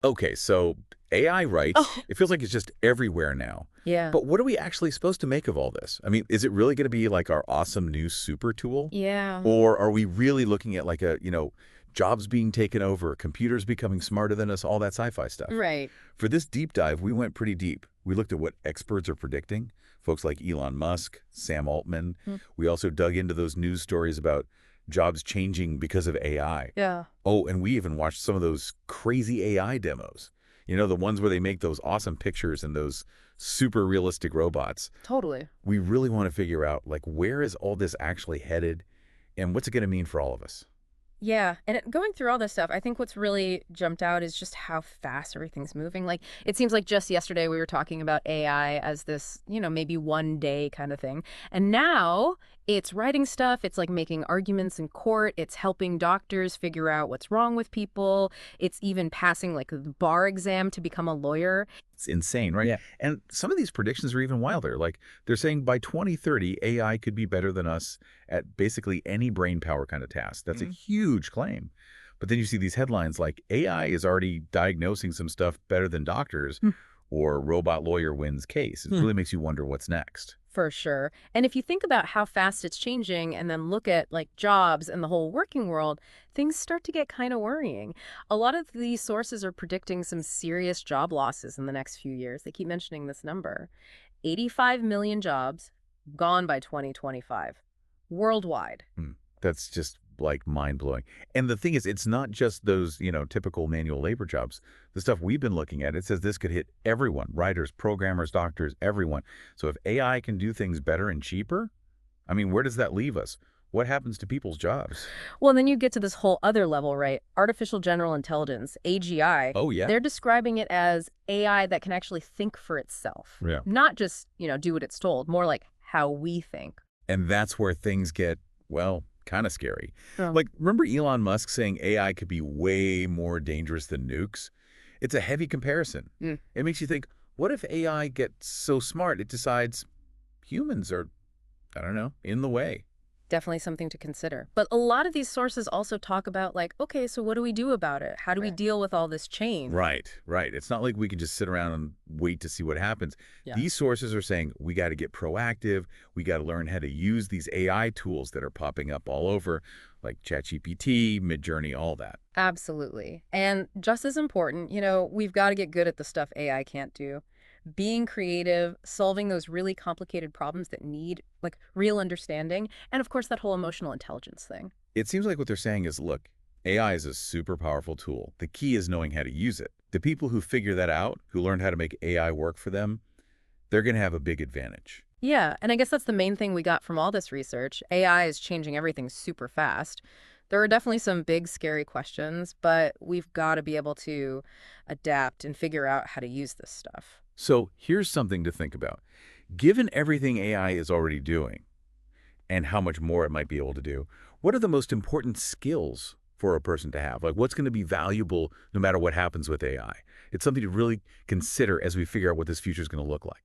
Okay, so AI, right? Oh, It feels like it's just everywhere now. yeah. But what are we actually supposed to make of all this? I mean, is it really going to be like our awesome new super tool? Yeah. Or are we really looking at like jobs being taken over, computers becoming smarter than us, all that sci-fi stuff? Right. For this deep dive, we went pretty deep. We looked at what experts are predicting, folks like Elon Musk, Sam Altman. Mm. We also dug into those news stories about jobs changing because of AI. Yeah. Oh, and we even watched some of those crazy AI demos. You know, the ones where they make those awesome pictures and those super realistic robots. Totally. We really want to figure out, like, where is all this actually headed and what's it going to mean for all of us? Yeah, and going through all this stuff, I think what's really jumped out is just how fast everything's moving. Like, it seems like just yesterday we were talking about AI as this, maybe one day kind of thing. And now it's writing stuff, it's like making arguments in court, it's helping doctors figure out what's wrong with people, it's even passing like the bar exam to become a lawyer. It's insane, right? Yeah. And some of these predictions are even wilder. Like, they're saying by 2030, AI could be better than us at basically any brain power kind of task. That's a huge claim. But then you see these headlines like AI is already diagnosing some stuff better than doctors, Hmm. or robot lawyer wins case. It really makes you wonder what's next. For sure. And if you think about how fast it's changing and then look at like jobs and the whole working world, things start to get kind of worrying. A lot of these sources are predicting some serious job losses in the next few years. They keep mentioning this number. 85 million jobs gone by 2025 worldwide. That's just like mind-blowing. And the thing is, it's not just those, typical manual labor jobs. The stuff we've been looking at, it says this could hit everyone, writers, programmers, doctors, everyone. So if AI can do things better and cheaper, I mean, where does that leave us? What happens to people's jobs? Well, then you get to this whole other level, right? Artificial general intelligence, AGI. Oh, yeah? They're describing it as AI that can actually think for itself. Yeah. Not just, do what it's told, more like how we think. And that's where things get, well, kind of scary. Oh. Like, remember Elon Musk saying AI could be way more dangerous than nukes? It's a heavy comparison. Mm. It makes you think, what if AI gets so smart it decides humans are, I don't know, in the way? Definitely something to consider. But a lot of these sources also talk about like, okay, so what do we do about it? How do we deal with all this change? Right, right. It's not like we can just sit around and wait to see what happens. Yeah. These sources are saying we got to get proactive. We got to learn how to use these AI tools that are popping up all over, like ChatGPT, Midjourney, all that. Absolutely. And just as important, we've got to get good at the stuff AI can't do. Being creative, solving those really complicated problems that need like real understanding, and of course that whole emotional intelligence thing. It seems like what they're saying is, look, AI is a super powerful tool. The key is knowing how to use it. The people who figure that out, who learn how to make AI work for them, they're going to have a big advantage. Yeah, and I guess that's the main thing we got from all this research. AI is changing everything super fast. There are definitely some big, scary questions, but we've got to be able to adapt and figure out how to use this stuff. So here's something to think about. Given everything AI is already doing and how much more it might be able to do, what are the most important skills for a person to have? Like, what's going to be valuable no matter what happens with AI? It's something to really consider as we figure out what this future is going to look like.